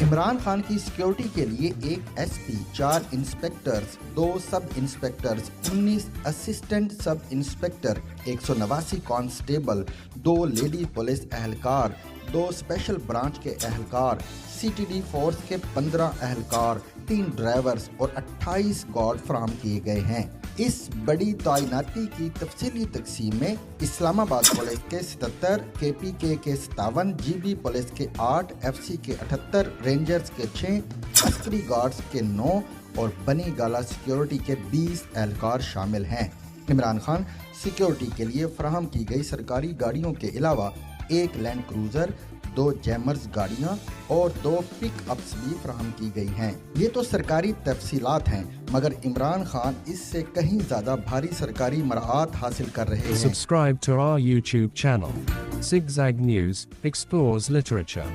عمران خان کی سیکیورٹی کے لیے 1 SP، 4 inspectors, 2 sub inspectors, 19 assistant sub inspector, 189 constable, 2 lady police اہلکار، 2 اسپیشل برانچ کے اہلکار، CTD فورس کے 15 اہلکار، 3 ڈرائیورز اور 28 گارڈ فراہم کیے گئے ہیں۔ اس بڑی تعیناتی کی تفصیلی تقسیم میں اسلام آباد پولیس کے 77، KPK کے 57، GB پولیس کے 8، FC کے 78، رینجرز کے 6، عسکری گارڈز کے 9 اور بنی گالا سیکیورٹی کے 20 اہلکار شامل ہیں۔ عمران خان سیکیورٹی کے لیے فراہم کی گئی سرکاری گاڑیوں کے علاوہ 1 لینڈ کروزر، 2 جیمرز گاڑیاں اور 2 پک اپس بھی فراہم کی گئی ہیں۔ یہ تو سرکاری تفصیلات ہیں، مگر عمران خان اس سے کہیں زیادہ بھاری سرکاری مراعات حاصل کر رہے ہیں۔ Subscribe to our YouTube channel. Zigzag News explores literature.